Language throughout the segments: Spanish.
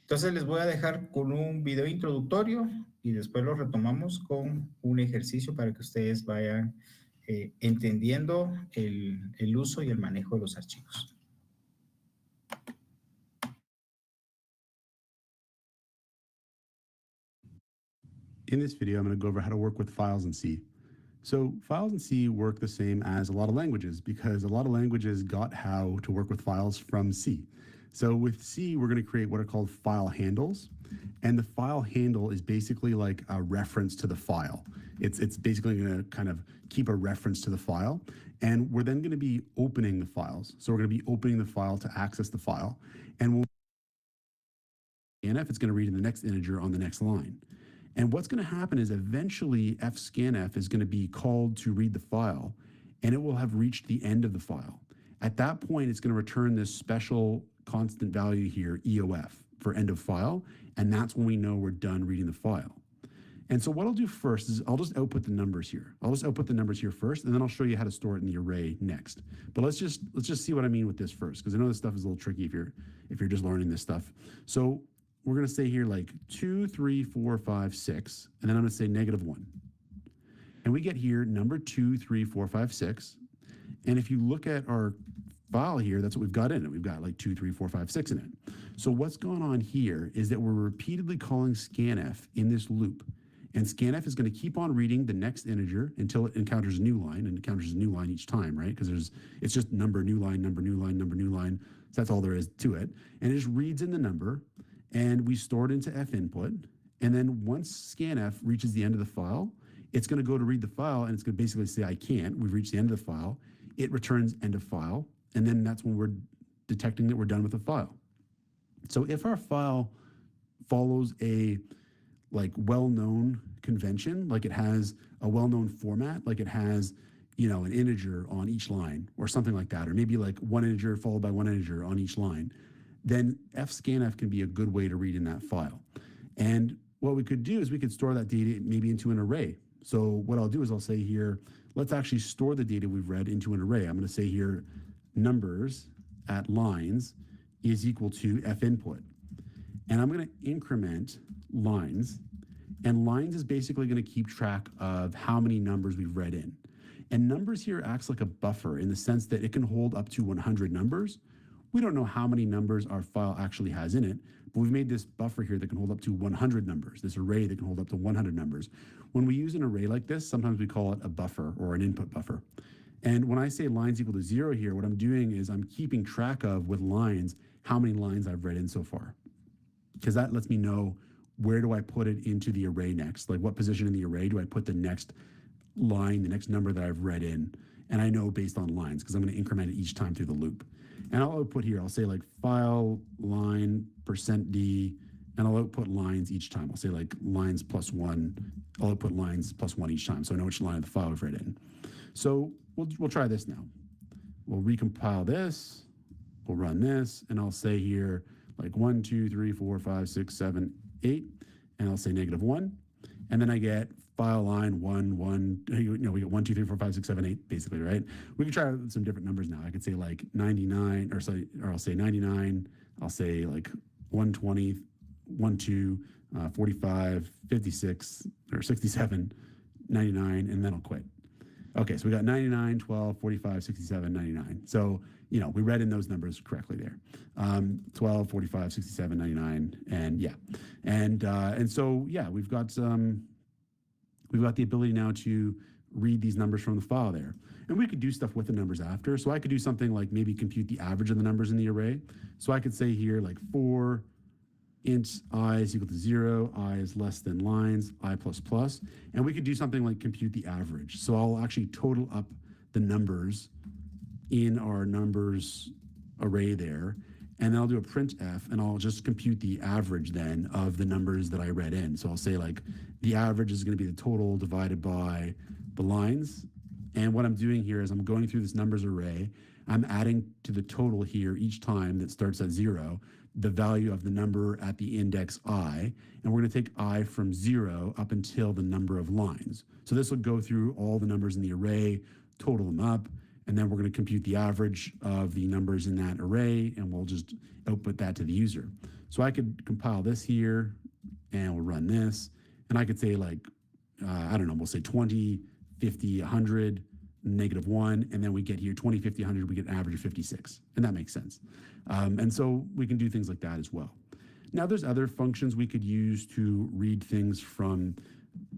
Entonces les voy a dejar con un video introductorio y después lo retomamos con un ejercicio para que ustedes vayan entendiendo el uso y el manejo de los archivos. In this video, I'm going to go over how to work with files in C. So files in C work the same as a lot of languages because a lot of languages got how to work with files from C. So with C, we're going to create what are called file handles. And the file handle is basically like a reference to the file. It's basically going to kind of keep a reference to the file. And we're then going to be opening the files. So we're going to be opening the file to access the file. And we'll scanf, it's going to read in the next integer on the next line. And what's going to happen is eventually fscanf is going to be called to read the file, and it will have reached the end of the file. At that point, it's going to return this special constant value here, EOF, for end of file, and that's when we know we're done reading the file. And so what I'll do first is I'll just output the numbers here. I'll just output the numbers here first, and then I'll show you how to store it in the array next. But let's just see what I mean with this first, because I know this stuff is a little tricky if you're just learning this stuff. So we're going to say here like 2, 3, 4, 5, 6, and then I'm going to say -1. And we get here number 2, 3, 4, 5, 6. And if you look at our file here, that's what we've got in it. We've got like 2, 3, 4, 5, 6 in it. So what's going on here is that we're repeatedly calling scanf in this loop. And scanf is going to keep on reading the next integer until it encounters a new line, and it encounters a new line each time, right? Because it's just number, new line, number, new line, number, new line. So that's all there is to it. And it just reads in the number, and we store it into f-input. And then once scanf reaches the end of the file, it's going to go to read the file, and it's going to basically say, I can't. We've reached the end of the file. It returns end of file, and then that's when we're detecting that we're done with the file. So if our file follows a well-known convention, like it has a well-known format, like it has, an integer on each line or something like that, or maybe like one integer followed by one integer on each line, then fscanf can be a good way to read in that file. And what we could do is we could store that data maybe into an array. So what I'll do is I'll say here, let's actually store the data we've read into an array. I'm going to say here, numbers at lines is equal to f-input. And I'm going to increment lines. And lines is basically going to keep track of how many numbers we've read in. And numbers here acts like a buffer in the sense that it can hold up to 100 numbers. We don't know how many numbers our file actually has in it, but we've made this buffer here that can hold up to 100 numbers, this array that can hold up to 100 numbers. When we use an array like this, sometimes we call it a buffer or an input buffer. And when I say lines equal to 0 here, what I'm doing is I'm keeping track of, with lines, how many lines I've read in so far. Because that lets me know, where do I put it into the array next? Like, what position in the array do I put the next line, the next number that I've read in? And I know based on lines, because I'm going to increment it each time through the loop. And I'll output here, I'll say like file line %d, and I'll output lines each time. I'll say like lines +1. I'll output lines +1 each time, so I know which line of the file I've read in. So we'll try this now. We'll recompile this. We'll run this, and I'll say here like 1, 2, 3, 4, 5, 6, 7, 8, and I'll say -1. And then I get file line 1, 1, we get 1, 2, 3, 4, 5, 6, 7, 8, basically, right? We can try some different numbers now. I could say like 99, or I'll say 99, I'll say like 120, 12, 45, 56, or 67, 99, and then I'll quit. Okay, so we got 99, 12, 45, 67, 99. So, we read in those numbers correctly there. 12, 45, 67, 99, and yeah. And so, yeah, we've got the ability now to read these numbers from the file there. And we could do stuff with the numbers after. So I could do something like maybe compute the average of the numbers in the array. So I could say here like 4 int I is equal to 0, I is less than lines, I plus plus. And we could do something like compute the average. So I'll actually total up the numbers in our numbers array there. And then I'll do a printf, and I'll just compute the average then of the numbers that I read in. So I'll say like the average is going to be the total divided by the lines. And what I'm doing here is I'm going through this numbers array. I'm adding to the total here each time that starts at 0, the value of the number at the index I. And we're going to take I from 0 up until the number of lines. So this will go through all the numbers in the array, total them up, and then we're going to compute the average of the numbers in that array, and we'll just output that to the user. So I could compile this here and we'll run this. And I could say like, I don't know, we'll say 20, 50, 100, -1, and then we get here 20, 50, 100, we get an average of 56. And that makes sense. And so we can do things like that as well. Now there's other functions we could use to read things from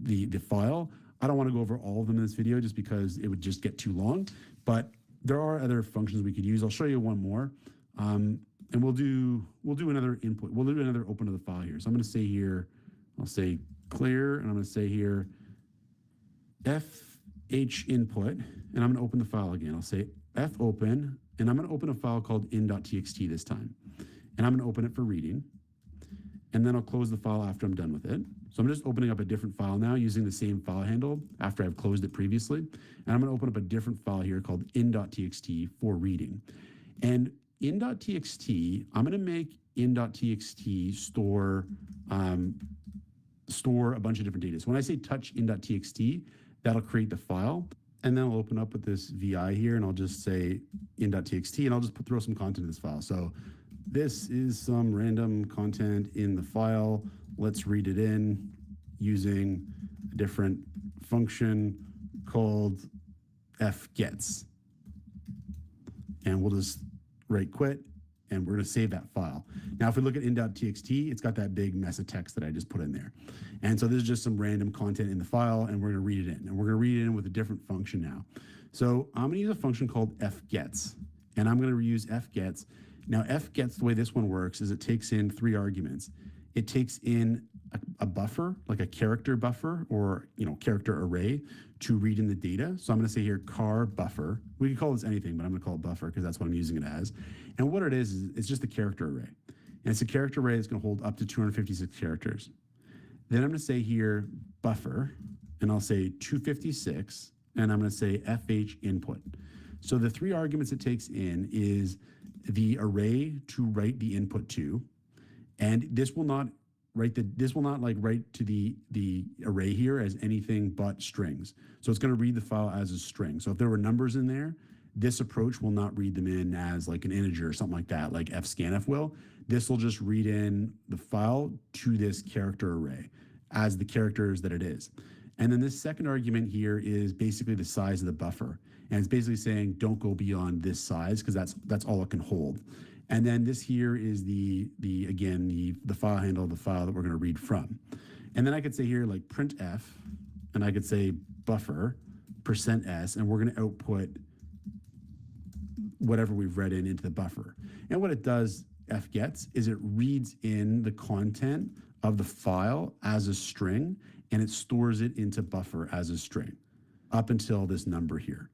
the file. I don't want to go over all of them in this video just because it would just get too long, but there are other functions we could use. I'll show you one more. And we'll do another input. We'll do another open to the file here. So I'm going to say here, I'll say clear, and I'm going to say here fh input, and I'm going to open the file again. I'll say fopen, and I'm going to open a file called in.txt this time. And I'm going to open it for reading. And then I'll close the file after I'm done with it. So I'm just opening up a different file now using the same file handle after I've closed it previously. And I'm going to open up a different file here called in.txt for reading. And in.txt, I'm going to make in.txt store a bunch of different data. So when I say touch in.txt, that'll create the file. And then I'll open up with this VI here and I'll just say in.txt and I'll just throw some content in this file. So this is some random content in the file. Let's read it in using a different function called fgets. And we'll just write quit and we're going to save that file. Now, if we look at in.txt, it's got that big mess of text that I just put in there. And so this is just some random content in the file and we're going to read it in. And we're going to read it in with a different function now. So I'm going to use a function called fgets. And I'm going to reuse fgets. Now, fgets, the way this one works is it takes in 3 arguments. It takes in a buffer, like a character buffer or character array to read in the data. So I'm going to say here car buffer. We can call this anything, but I'm going to call it buffer because that's what I'm using it as. And what it is it's just a character array. And it's a character array that's going to hold up to 256 characters. Then I'm going to say here buffer, and I'll say 256, and I'm going to say fh input. So the 3 arguments it takes in is the array to write the input to, and this will not write to the array here as anything but strings. So it's going to read the file as a string. So if there were numbers in there, this approach will not read them in as like an integer or something like that, like fscanf will. This will just read in the file to this character array as the characters that it is. And then this second argument here is basically the size of the buffer. And it's basically saying don't go beyond this size because that's all it can hold. And then this here is the file handle of the file that we're going to read from. And then I could say here like printf, and I could say buffer %s, and we're going to output whatever we've read into the buffer. And what it does, fgets, is it reads in the content of the file as a string, and it stores it into buffer as a string up until this number here.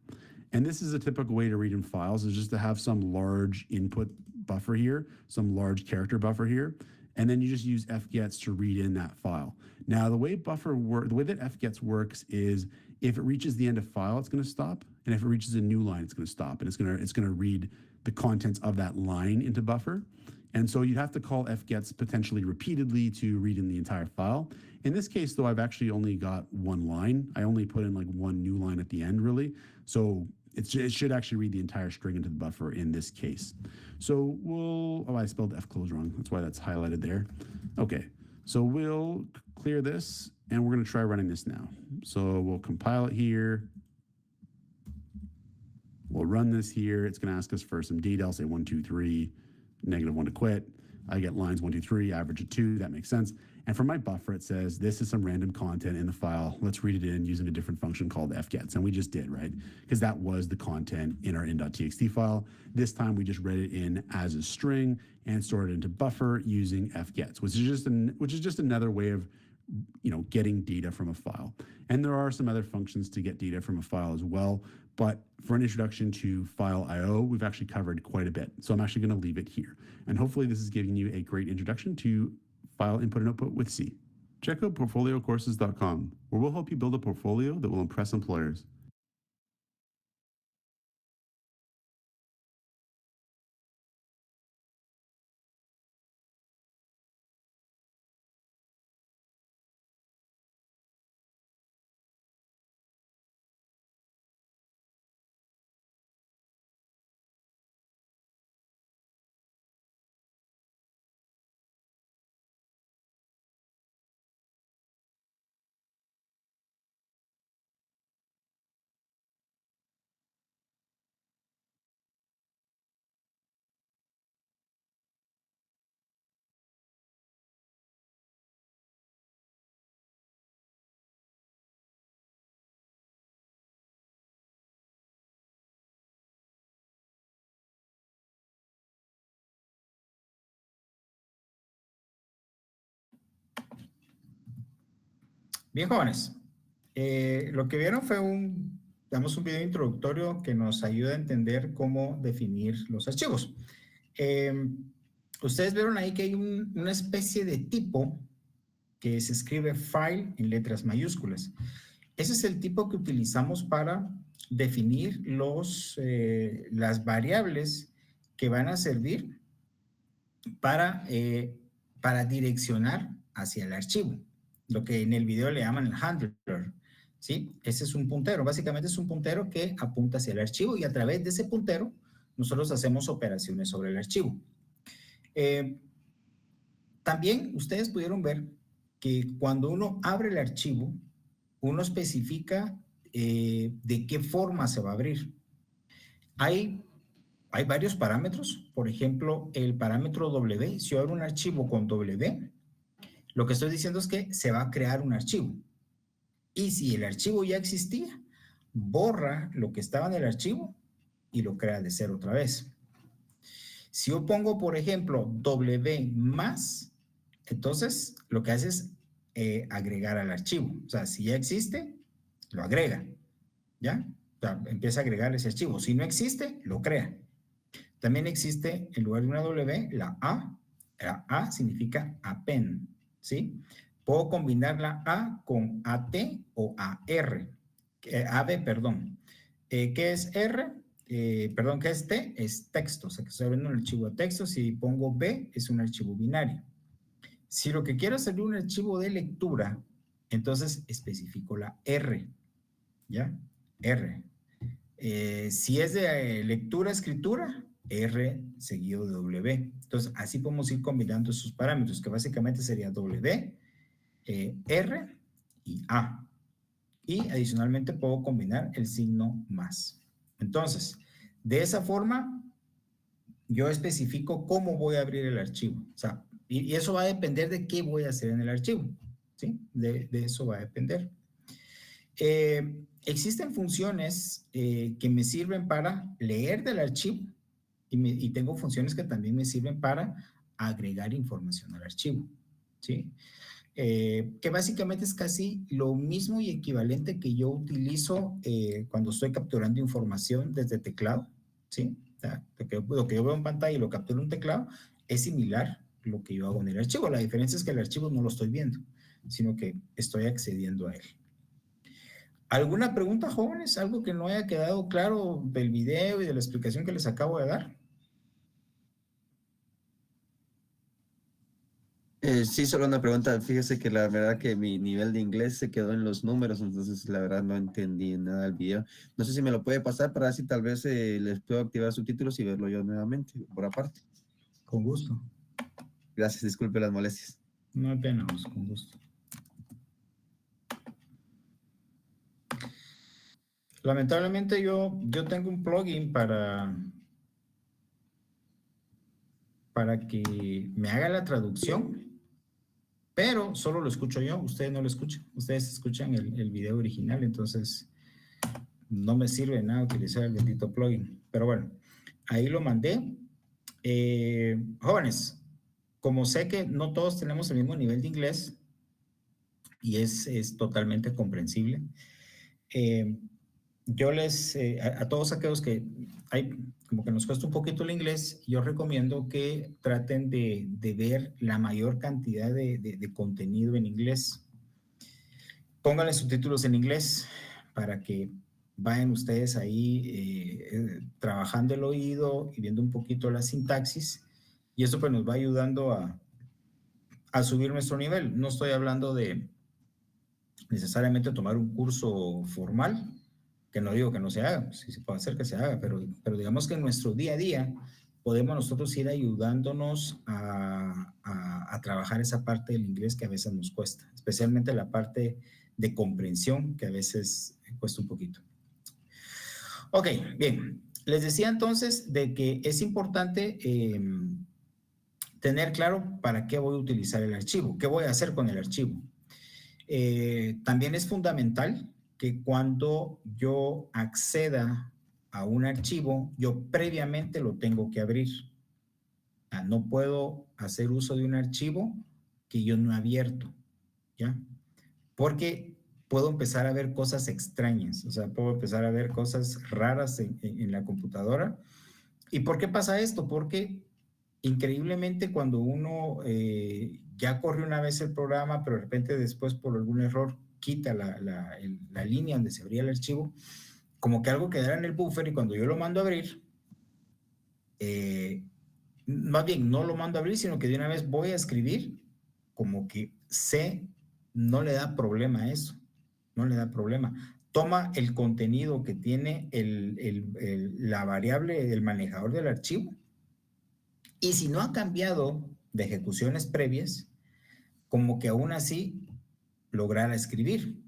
And this is a typical way to read in files, is just to have some large input buffer here, some large character buffer here, and then you just use fgets to read in that file. Now, the way that fgets works is if it reaches the end of file, it's going to stop, and if it reaches a new line, it's going to stop, and it's going to read the contents of that line into buffer. And so you'd have to call fgets potentially repeatedly to read in the entire file. In this case, though, I've actually only got one line. I only put in like one new line at the end, really. So it should actually read the entire string into the buffer in this case. So I spelled fclose wrong. That's why that's highlighted there. Okay, so we'll clear this and we're going to try running this now. So we'll compile it here. We'll run this here. It's going to ask us for some data. I'll say 1, 2, 3, -1 to quit. I get lines 1, 2, 3, average of 2. That makes sense. And for my buffer, it says this is some random content in the file. Let's read it in using a different function called fgets. And we just did, right? Because that was the content in our in.txt file. This time we just read it in as a string and stored it into buffer using fgets, which is just another way of getting data from a file. And there are some other functions to get data from a file as well. But for an introduction to file I/O, we've actually covered quite a bit. So I'm actually going to leave it here. And hopefully this is giving you a great introduction to file input and output with C. Check out portfoliocourses.com, where we'll help you build a portfolio that will impress employers. Bien, jóvenes, lo que vieron fue digamos, un video introductorio que nos ayuda a entender cómo definir los archivos. Ustedes vieron ahí que hay una especie de tipo que se escribe file en letras mayúsculas. Ese es el tipo que utilizamos para definir las variables que van a servir para direccionar hacia el archivo, lo que en el video le llaman el handler, ¿sí? Ese es un puntero, básicamente es un puntero que apunta hacia el archivo y a través de ese puntero nosotros hacemos operaciones sobre el archivo. También ustedes pudieron ver que cuando uno abre el archivo, uno especifica de qué forma se va a abrir. Hay varios parámetros, por ejemplo, el parámetro W. Si yo abro un archivo con W, lo que estoy diciendo es que se va a crear un archivo. Y si el archivo ya existía, borra lo que estaba en el archivo y lo crea de cero otra vez. Si yo pongo, por ejemplo, W más, entonces lo que hace es agregar al archivo. O sea, si ya existe, lo agrega, ¿ya? O sea, empieza a agregar ese archivo. Si no existe, lo crea. También existe, en lugar de una W, la A. La A significa append, ¿sí? Puedo combinar la A con AT o AR. AB, perdón. ¿Qué es R? Perdón, ¿qué es T? Es texto. O sea, que estoy abriendo un archivo de texto. Si pongo B, es un archivo binario. Si lo que quiero es abrir un archivo de lectura, entonces especifico la R, ¿ya? R. Si es de lectura, escritura, R seguido de W. Entonces, así podemos ir combinando esos parámetros, que básicamente sería W, R y A. Y adicionalmente puedo combinar el signo más. Entonces, de esa forma, yo especifico cómo voy a abrir el archivo. O sea, y eso va a depender de qué voy a hacer en el archivo, ¿sí? De eso va a depender. Existen funciones que me sirven para leer del archivo y tengo funciones que también me sirven para agregar información al archivo, ¿sí? Que básicamente es casi lo mismo y equivalente que yo utilizo cuando estoy capturando información desde teclado, ¿sí? O sea, lo que yo veo en pantalla y lo capturo en un teclado es similar a lo que yo hago en el archivo. La diferencia es que el archivo no lo estoy viendo, sino que estoy accediendo a él. ¿Alguna pregunta, jóvenes? ¿Algo que no haya quedado claro del video y de la explicación que les acabo de dar? Sí, solo una pregunta. Fíjese que la verdad que mi nivel de inglés se quedó en los números, entonces la verdad no entendí nada del video. No sé si me lo puede pasar para ver si tal vez les puedo activar subtítulos y verlo yo nuevamente, por aparte. Con gusto. Gracias, disculpe las molestias. No hay pena, con gusto. Lamentablemente yo tengo un plugin para que me haga la traducción, pero solo lo escucho yo, ustedes no lo escuchan, ustedes escuchan el video original, entonces no me sirve de nada utilizar el bendito plugin, pero bueno, ahí lo mandé. Jóvenes, como sé que no todos tenemos el mismo nivel de inglés y es totalmente comprensible, yo a todos aquellos que como que nos cuesta un poquito el inglés, yo recomiendo que traten de ver la mayor cantidad de contenido en inglés. Pónganle subtítulos en inglés para que vayan ustedes ahí trabajando el oído y viendo un poquito la sintaxis, y eso pues nos va ayudando a subir nuestro nivel. No estoy hablando de necesariamente tomar un curso formal, que no digo que no se haga, sí se puede hacer que se haga, pero digamos que en nuestro día a día podemos nosotros ir ayudándonos a trabajar esa parte del inglés que a veces nos cuesta, especialmente la parte de comprensión que a veces cuesta un poquito. Ok, bien. Les decía entonces de que es importante tener claro para qué voy a utilizar el archivo, qué voy a hacer con el archivo. También es fundamental que cuando yo acceda a un archivo, yo previamente lo tengo que abrir. No puedo hacer uso de un archivo que yo no he abierto, ¿ya? porque puedo empezar a ver cosas extrañas, o sea, puedo empezar a ver cosas raras en la computadora. ¿Y por qué pasa esto? Porque increíblemente cuando uno ya corre una vez el programa, pero de repente después por algún error quita la línea donde se abría el archivo, como que algo quedará en el buffer y cuando yo lo mando a abrir, más bien no lo mando a abrir, sino que de una vez voy a escribir, como que C no le da problema a eso, no le da problema. Toma el contenido que tiene la variable del manejador del archivo y si no ha cambiado de ejecuciones previas, como que aún así lograra escribir.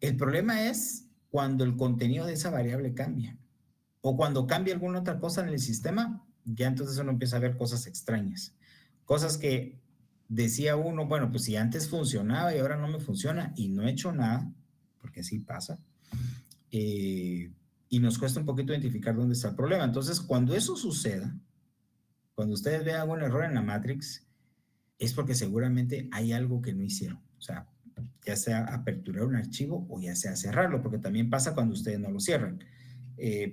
El problema es cuando el contenido de esa variable cambia o cuando cambia alguna otra cosa en el sistema, ya entonces uno empieza a ver cosas extrañas. Cosas que decía uno, bueno, pues si antes funcionaba y ahora no me funciona y no he hecho nada, porque así pasa, y nos cuesta un poquito identificar dónde está el problema. Entonces, cuando eso suceda, cuando ustedes vean un error en la Matrix, es porque seguramente hay algo que no hicieron. O sea, ya sea aperturar un archivo o ya sea cerrarlo, porque también pasa cuando ustedes no lo cierran.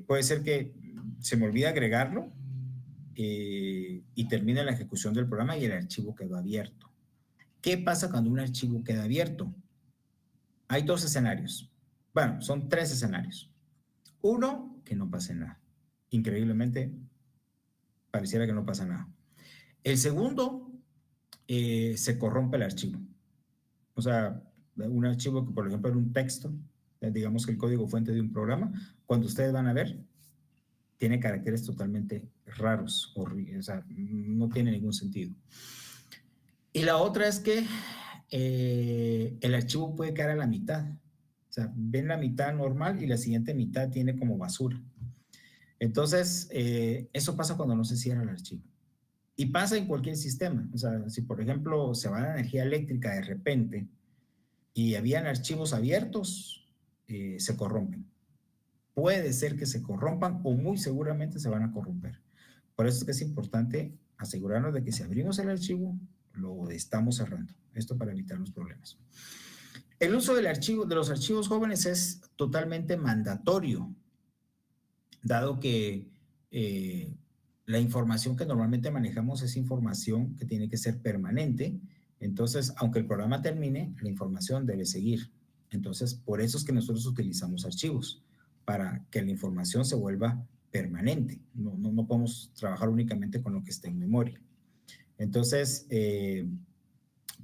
Puede ser que se me olvide agregarlo y termine la ejecución del programa y el archivo quedó abierto. ¿Qué pasa cuando un archivo queda abierto? Hay dos escenarios. Bueno, son tres escenarios. Uno, que no pase nada. Increíblemente, pareciera que no pasa nada. El segundo, se corrompe el archivo. O sea, un archivo que, por ejemplo, era un texto, digamos que el código fuente de un programa, cuando ustedes van a ver, tiene caracteres totalmente raros, o sea, no tiene ningún sentido. Y la otra es que el archivo puede quedar a la mitad. O sea, ven la mitad normal y la siguiente mitad tiene como basura. Entonces, eso pasa cuando no se cierra el archivo. Y pasa en cualquier sistema. O sea, si por ejemplo se va la energía eléctrica de repente y habían archivos abiertos, se corrompen. Puede ser que se corrompan o muy seguramente se van a corromper. Por eso es que es importante asegurarnos de que si abrimos el archivo, lo estamos cerrando. Esto para evitar los problemas. El uso del archivo, de los archivos jóvenes es totalmente mandatorio, dado que la información que normalmente manejamos es información que tiene que ser permanente. Entonces, aunque el programa termine, la información debe seguir. Entonces, por eso es que nosotros utilizamos archivos, para que la información se vuelva permanente. No podemos trabajar únicamente con lo que está en memoria. Entonces,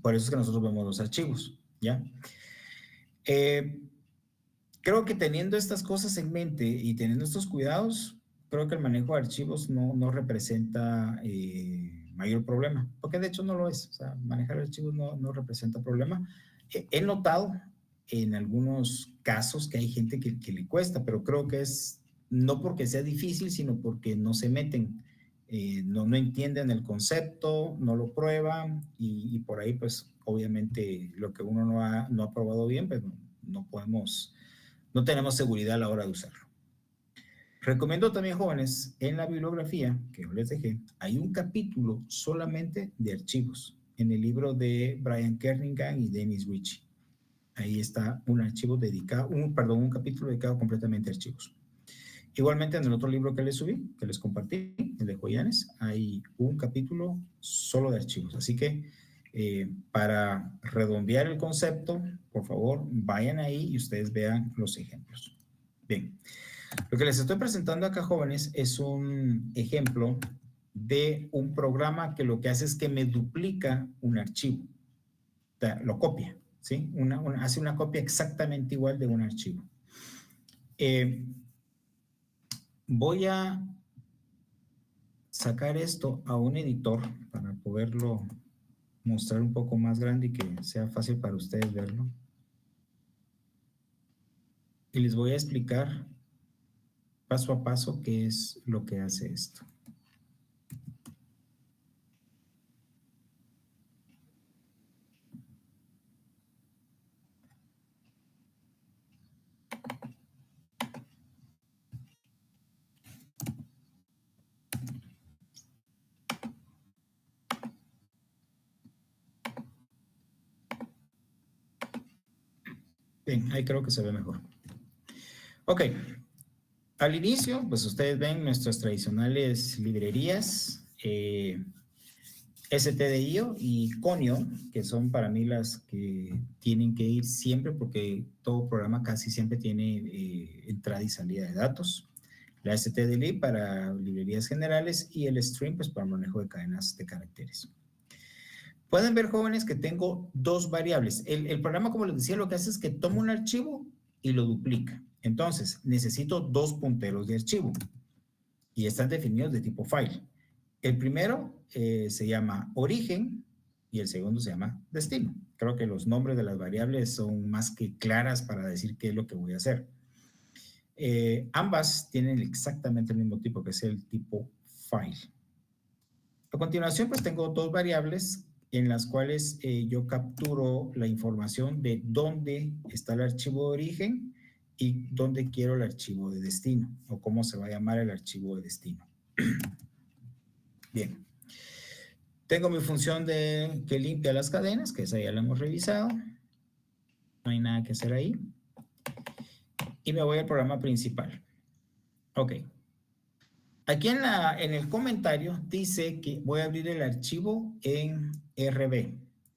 por eso es que nosotros vemos los archivos, ¿ya? Creo que teniendo estas cosas en mente y teniendo estos cuidados, creo que el manejo de archivos no representa mayor problema, porque de hecho no lo es. O sea, manejar archivos no representa problema. He notado en algunos casos que hay gente que le cuesta, pero creo que es no porque sea difícil, sino porque no se meten, no entienden el concepto, no lo prueban y por ahí pues obviamente lo que uno no ha probado bien, pues no podemos, no tenemos seguridad a la hora de usarlo. Recomiendo también, jóvenes, en la bibliografía que yo les dejé, hay un capítulo solamente de archivos en el libro de Brian Kernighan y Dennis Ritchie. Ahí está un archivo dedicado, un capítulo dedicado completamente a archivos. Igualmente en el otro libro que les subí, que les compartí, el de Joyanes, hay un capítulo solo de archivos. Así que para redondear el concepto, por favor, vayan ahí y ustedes vean los ejemplos. Bien, lo que les estoy presentando acá, jóvenes, es un ejemplo de un programa que lo que hace es que me duplica un archivo. O sea, lo copia, ¿sí? Hace una copia exactamente igual de un archivo. Voy a sacar esto a un editor para poderlo mostrar un poco más grande y que sea fácil para ustedes verlo. Y les voy a explicar paso a paso qué es lo que hace esto. Bien, ahí creo que se ve mejor. Ok. Al inicio, pues ustedes ven nuestras tradicionales librerías, stdio y Conio, que son para mí las que tienen que ir siempre porque todo programa casi siempre tiene entrada y salida de datos. La stdlib para librerías generales y el stream pues para manejo de cadenas de caracteres. Pueden ver, jóvenes, que tengo dos variables. El programa, como les decía, lo que hace es que toma un archivo y lo duplica. Entonces, necesito dos punteros de archivo y están definidos de tipo file. El primero se llama origen y el segundo se llama destino. Creo que los nombres de las variables son más que claras para decir qué es lo que voy a hacer. Ambas tienen exactamente el mismo tipo, que es el tipo file. A continuación, pues tengo dos variables en las cuales yo capturo la información de dónde está el archivo de origen y dónde quiero el archivo de destino, o cómo se va a llamar el archivo de destino. Bien. Tengo mi función que limpia las cadenas, que esa ya la hemos revisado. No hay nada que hacer ahí. Y me voy al programa principal. Ok. Aquí en el comentario dice que voy a abrir el archivo en RB.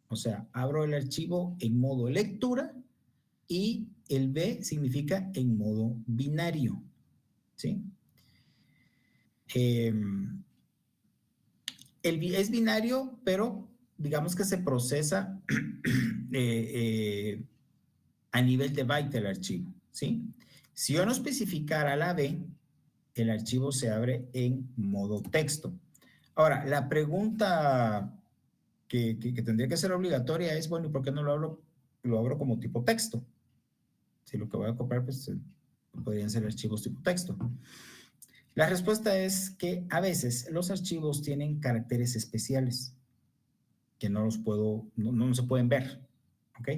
O sea, abro el archivo en modo lectura y el B significa en modo binario. ¿Sí? Es binario, pero digamos que se procesa a nivel de byte el archivo. ¿Sí? Si yo no especificara la B, el archivo se abre en modo texto. Ahora, la pregunta que tendría que ser obligatoria es, bueno, ¿y por qué no lo abro como tipo texto? Si lo que voy a copiar, pues podrían ser archivos tipo texto. La respuesta es que a veces los archivos tienen caracteres especiales que no se pueden ver, ¿ok?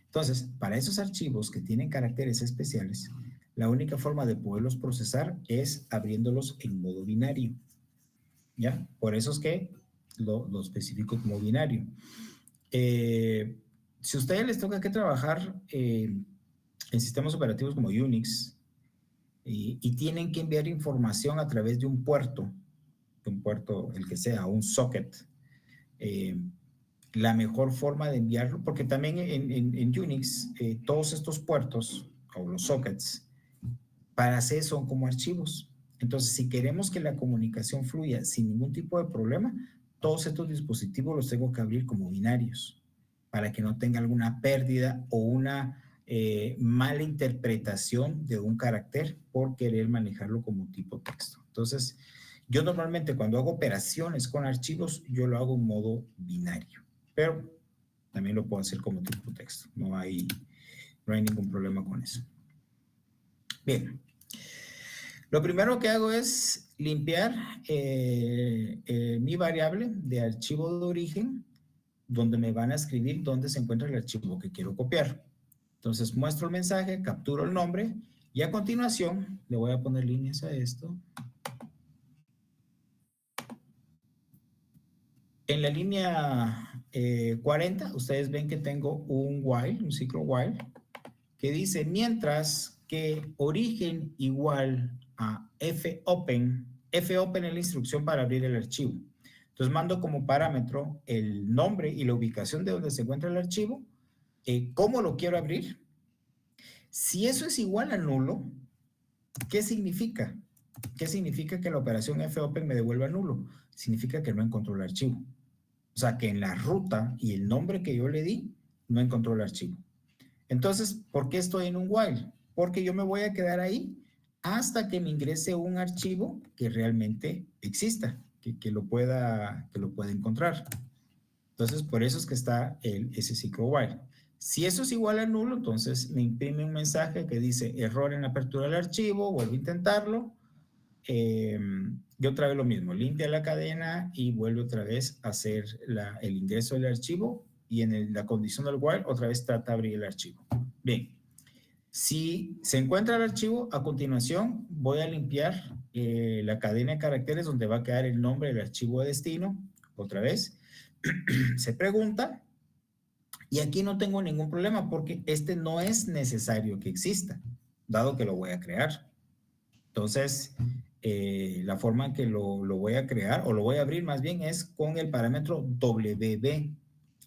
Entonces, para esos archivos que tienen caracteres especiales, la única forma de poderlos procesar es abriéndolos en modo binario, ¿ya? Por eso es que lo especifico como binario. Si a ustedes les toca que trabajar en sistemas operativos como Unix y tienen que enviar información a través de un puerto, el que sea, un socket, la mejor forma de enviarlo, porque también en Unix todos estos puertos o los sockets para C son como archivos. Entonces, si queremos que la comunicación fluya sin ningún tipo de problema, todos estos dispositivos los tengo que abrir como binarios para que no tenga alguna pérdida o una mala interpretación de un carácter por querer manejarlo como tipo texto. Entonces, yo normalmente cuando hago operaciones con archivos, yo lo hago en modo binario, pero también lo puedo hacer como tipo texto. No hay ningún problema con eso. Bien. Lo primero que hago es limpiar mi variable de archivo de origen, donde me van a escribir dónde se encuentra el archivo que quiero copiar. Entonces muestro el mensaje, capturo el nombre y a continuación le voy a poner líneas a esto. En la línea 40, ustedes ven que tengo un while, un ciclo while, que dice mientras que origen igual a fopen es la instrucción para abrir el archivo. Entonces mando como parámetro el nombre y la ubicación de donde se encuentra el archivo, cómo lo quiero abrir. Si eso es igual a nulo, ¿qué significa? ¿Qué significa que la operación fopen me devuelva nulo? Significa que no encontró el archivo. O sea, que en la ruta y el nombre que yo le di, no encontró el archivo. Entonces, ¿por qué estoy en un while? Porque yo me voy a quedar ahí hasta que me ingrese un archivo que realmente exista, que lo pueda encontrar. Entonces, por eso es que está ese ciclo while. Si eso es igual a nulo, entonces me imprime un mensaje que dice error en la apertura del archivo, vuelvo a intentarlo. Y otra vez lo mismo, limpia la cadena y vuelve otra vez a hacer el ingreso del archivo y en la condición del while otra vez trata de abrir el archivo. Bien, si se encuentra el archivo, a continuación voy a limpiar la cadena de caracteres donde va a quedar el nombre del archivo de destino, otra vez. Se pregunta Y aquí no tengo ningún problema porque este no es necesario que exista, dado que lo voy a crear. Entonces, la forma en que lo voy a crear o lo voy a abrir más bien es con el parámetro WB.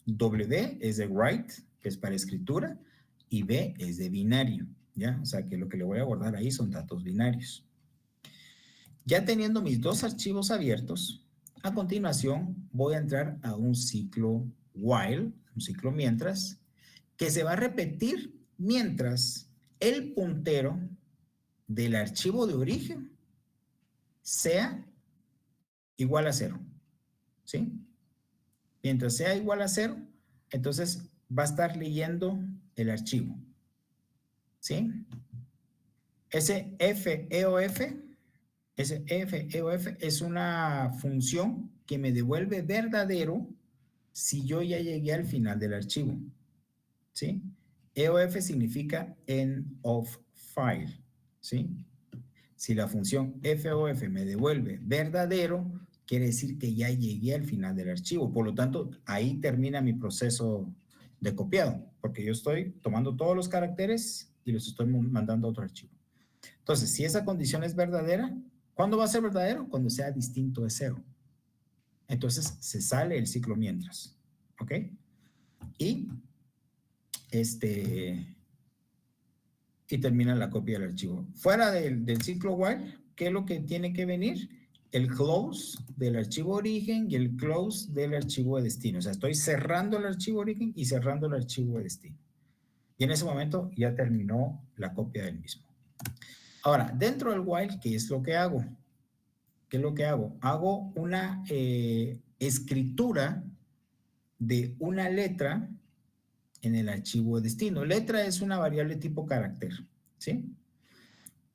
W es de write, que es para escritura, y B es de binario, ¿ya? O sea que lo que le voy a guardar ahí son datos binarios. Ya teniendo mis dos archivos abiertos, a continuación voy a entrar a un ciclo while, un ciclo mientras, que se va a repetir mientras el puntero del archivo de origen sea igual a 0, ¿sí? Mientras sea igual a 0, entonces va a estar leyendo el archivo, ¿sí? Ese FEOF es una función que me devuelve verdadero si yo ya llegué al final del archivo, ¿sí? EOF significa end of file, ¿sí? Si la función FOF me devuelve verdadero, quiere decir que ya llegué al final del archivo. Por lo tanto, ahí termina mi proceso de copiado, porque yo estoy tomando todos los caracteres y los estoy mandando a otro archivo. Entonces, si esa condición es verdadera, ¿cuándo va a ser verdadero? Cuando sea distinto de 0. Entonces, se sale el ciclo mientras, ¿ok? Y termina la copia del archivo. Fuera del ciclo while, ¿qué es lo que tiene que venir? El close del archivo origen y el close del archivo de destino. O sea, estoy cerrando el archivo origen y cerrando el archivo de destino. Y en ese momento ya terminó la copia del mismo. Ahora, dentro del while, ¿qué es lo que hago? ¿Qué es lo que hago? Hago una escritura de una letra en el archivo de destino. Letra es una variable tipo carácter, ¿sí?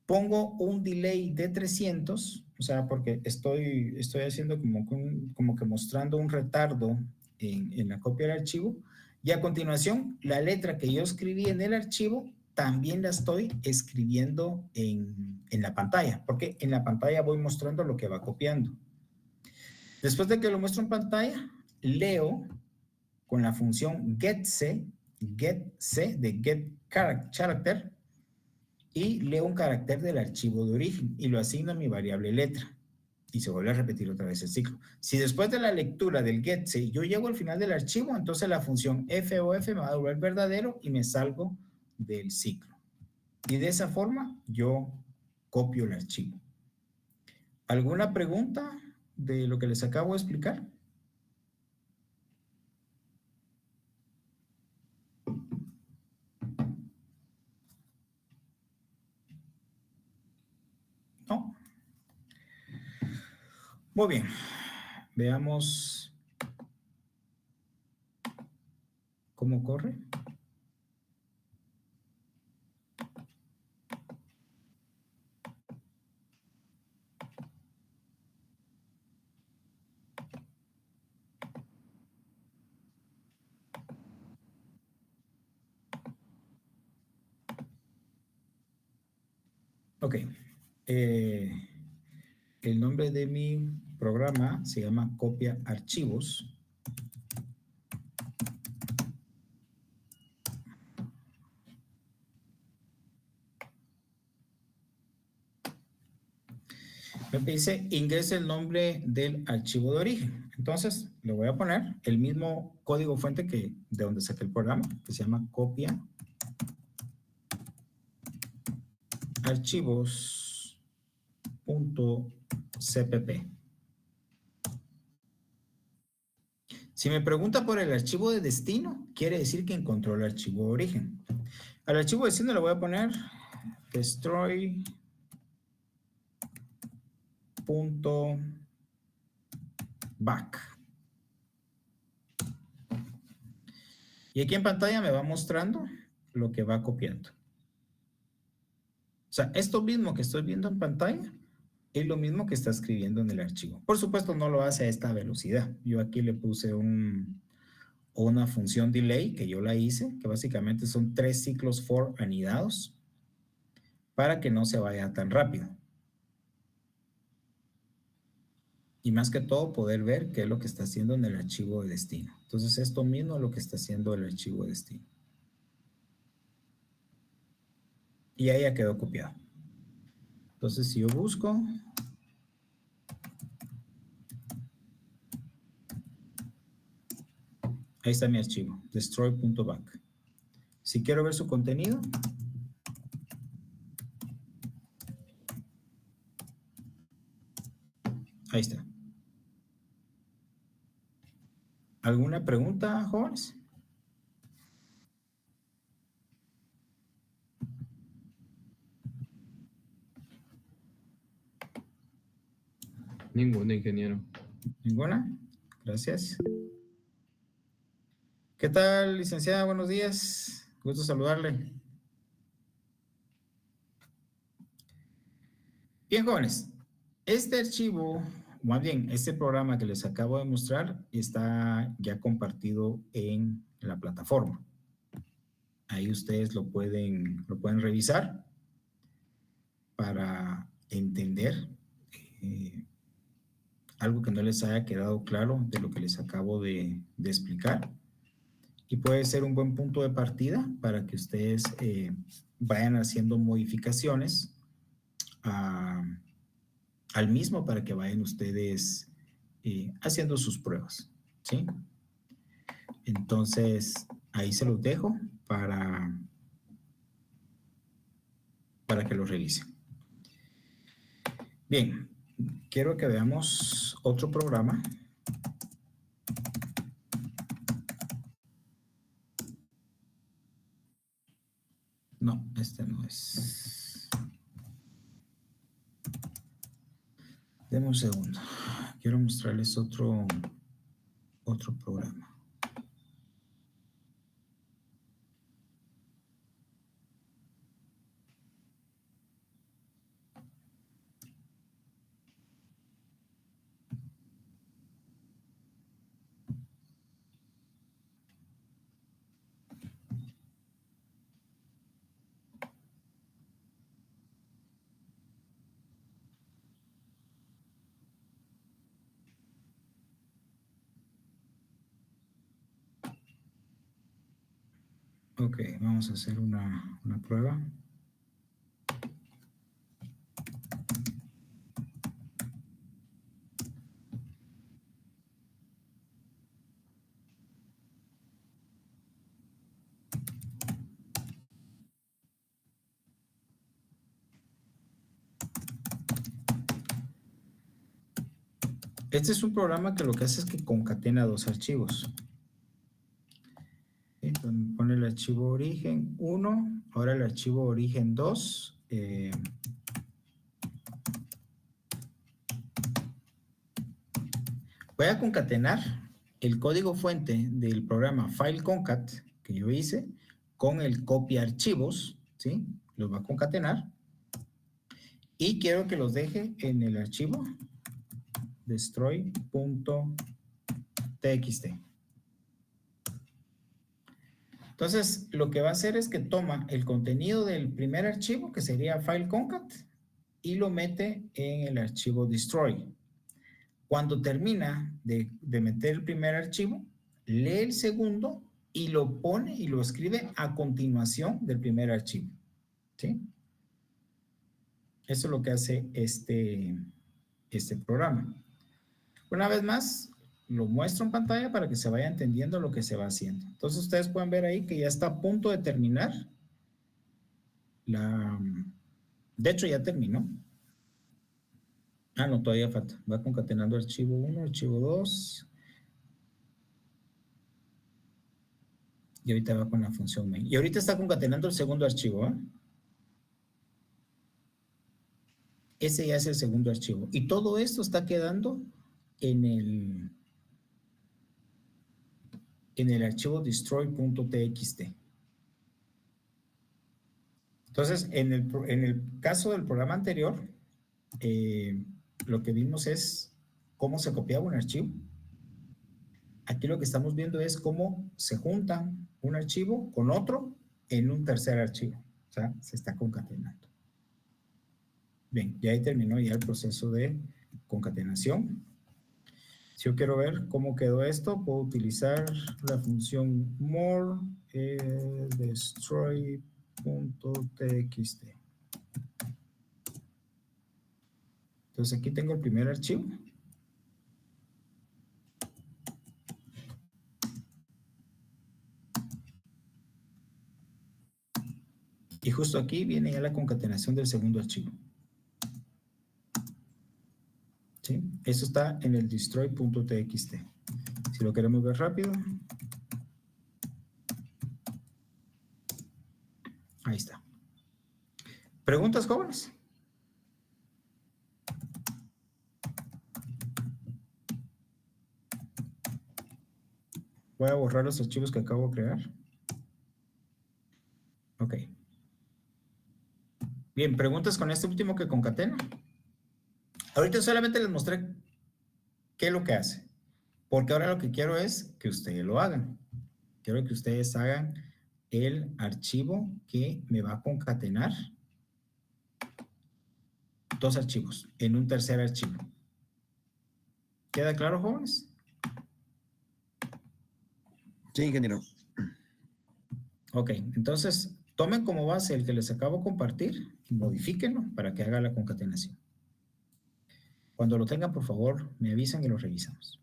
Pongo un delay de 300, o sea, porque estoy haciendo como que mostrando un retardo en la copia del archivo, y a continuación, la letra que yo escribí en el archivo, también la estoy escribiendo en la pantalla, porque en la pantalla voy mostrando lo que va copiando. Después de que lo muestro en pantalla, leo con la función getC de get character, y leo un carácter del archivo de origen y lo asigno a mi variable letra. Y se vuelve a repetir otra vez el ciclo. Si después de la lectura del getC yo llego al final del archivo, entonces la función FOF me va a devolver verdadero y me salgo del ciclo. Y de esa forma yo copio el archivo. ¿Alguna pregunta de lo que les acabo de explicar? ¿No? Muy bien. Veamos cómo corre. Ok. El nombre de mi programa se llama copia archivos. Me dice ingrese el nombre del archivo de origen. Entonces le voy a poner el mismo código fuente de donde saqué el programa, que se llama copia archivos.cpp. Si me pregunta por el archivo de destino, quiere decir que encontró el archivo de origen. Al archivo de destino le voy a poner destroy.back. Y aquí en pantalla me va mostrando lo que va copiando. O sea, esto mismo que estoy viendo en pantalla es lo mismo que está escribiendo en el archivo. Por supuesto, no lo hace a esta velocidad. Yo aquí le puse una función delay que yo la hice, que básicamente son 3 ciclos for anidados para que no se vaya tan rápido. Y más que todo, poder ver qué es lo que está haciendo en el archivo de destino. Entonces, esto mismo es lo que está haciendo el archivo de destino. Y ahí ya quedó copiado. Entonces, si yo busco, ahí está mi archivo, destroy.back. Si quiero ver su contenido, ahí está. ¿Alguna pregunta, jóvenes? Ninguna, ingeniero. ¿Ninguna? Gracias. ¿Qué tal, licenciada? Buenos días. Gusto saludarle. Bien, jóvenes. Este archivo, más bien, este programa que les acabo de mostrar está ya compartido en la plataforma. Ahí ustedes lo pueden revisar para entender algo que no les haya quedado claro de lo que les acabo de explicar. Y puede ser un buen punto de partida para que ustedes vayan haciendo modificaciones al mismo para que vayan ustedes haciendo sus pruebas, ¿sí? Entonces, ahí se los dejo para que lo revisen. Bien, quiero que veamos otro programa. No, este no es. Deme un segundo. Quiero mostrarles otro programa. Ok, vamos a hacer una prueba. Este es un programa que lo que hace es que concatena dos archivos. Entonces, pone el archivo origen 1, ahora el archivo origen 2. Voy a concatenar el código fuente del programa FileConcat que yo hice con el copia archivos, ¿sí? Los va a concatenar. Y quiero que los deje en el archivo destroy.txt. Entonces, lo que va a hacer es que toma el contenido del primer archivo, que sería FileConcat, y lo mete en el archivo destroy. Cuando termina de meter el primer archivo, lee el segundo y lo pone y lo escribe a continuación del primer archivo, ¿sí? Eso es lo que hace este programa. Una vez más, lo muestro en pantalla para que se vaya entendiendo lo que se va haciendo. Entonces, ustedes pueden ver ahí que ya está a punto de terminar. De hecho, ya terminó. Ah, no, todavía falta. Va concatenando archivo 1, archivo 2. Y ahorita va con la función main. Y ahorita está concatenando el segundo archivo, ¿eh? Ese ya es el segundo archivo. Y todo esto está quedando en el archivo destroy.txt. Entonces, en el caso del programa anterior, lo que vimos es cómo se copiaba un archivo. Aquí lo que estamos viendo es cómo se juntan un archivo con otro en un tercer archivo. O sea, se está concatenando. Bien, ya ahí terminó ya el proceso de concatenación. Si yo quiero ver cómo quedó esto, puedo utilizar la función more destroy.txt. Entonces aquí tengo el primer archivo. Y justo aquí viene ya la concatenación del segundo archivo. ¿Sí? Eso está en el destroy.txt. Si lo queremos ver rápido, ahí está. ¿Preguntas, jóvenes? Voy a borrar los archivos que acabo de crear. Ok. Bien, ¿preguntas con este último que concatena? Ahorita solamente les mostré qué es lo que hace, porque ahora lo que quiero es que ustedes lo hagan. Quiero que ustedes hagan el archivo que me va a concatenar dos archivos en un tercer archivo. ¿Queda claro, jóvenes? Sí, ingeniero. Ok, entonces tomen como base el que les acabo de compartir y modifíquenlo para que haga la concatenación. Cuando lo tengan, por favor, me avisan y lo revisamos.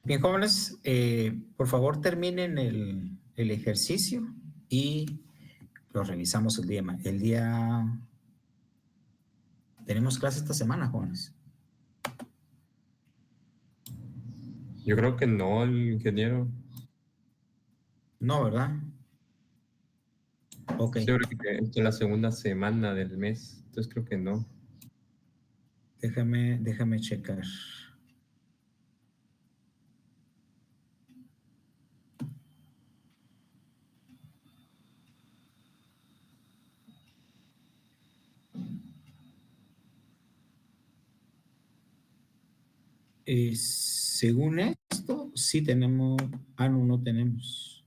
Bien, jóvenes, por favor terminen el ejercicio y lo revisamos el día. Tenemos clase esta semana, jóvenes. Yo creo que no, el ingeniero. No, ¿verdad? Ok. Yo creo que es la segunda semana del mes, entonces creo que no. Déjame checar. Según esto, sí tenemos. No tenemos.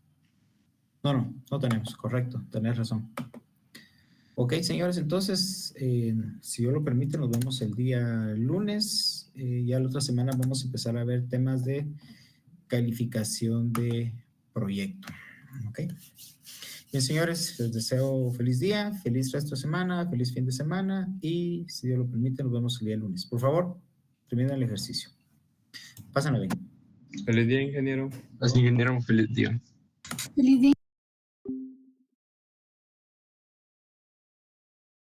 No tenemos, correcto, tenés razón. Ok, señores, entonces, si Dios lo permite, nos vemos el día lunes. Ya la otra semana vamos a empezar a ver temas de calificación de proyecto. Ok. Bien, señores, les deseo feliz día, feliz resto de semana, feliz fin de semana y, si Dios lo permite, nos vemos el día lunes. Por favor, terminen el ejercicio. Pásenlo bien. Feliz día, ingeniero. Así ingeniero, un feliz día. Feliz día.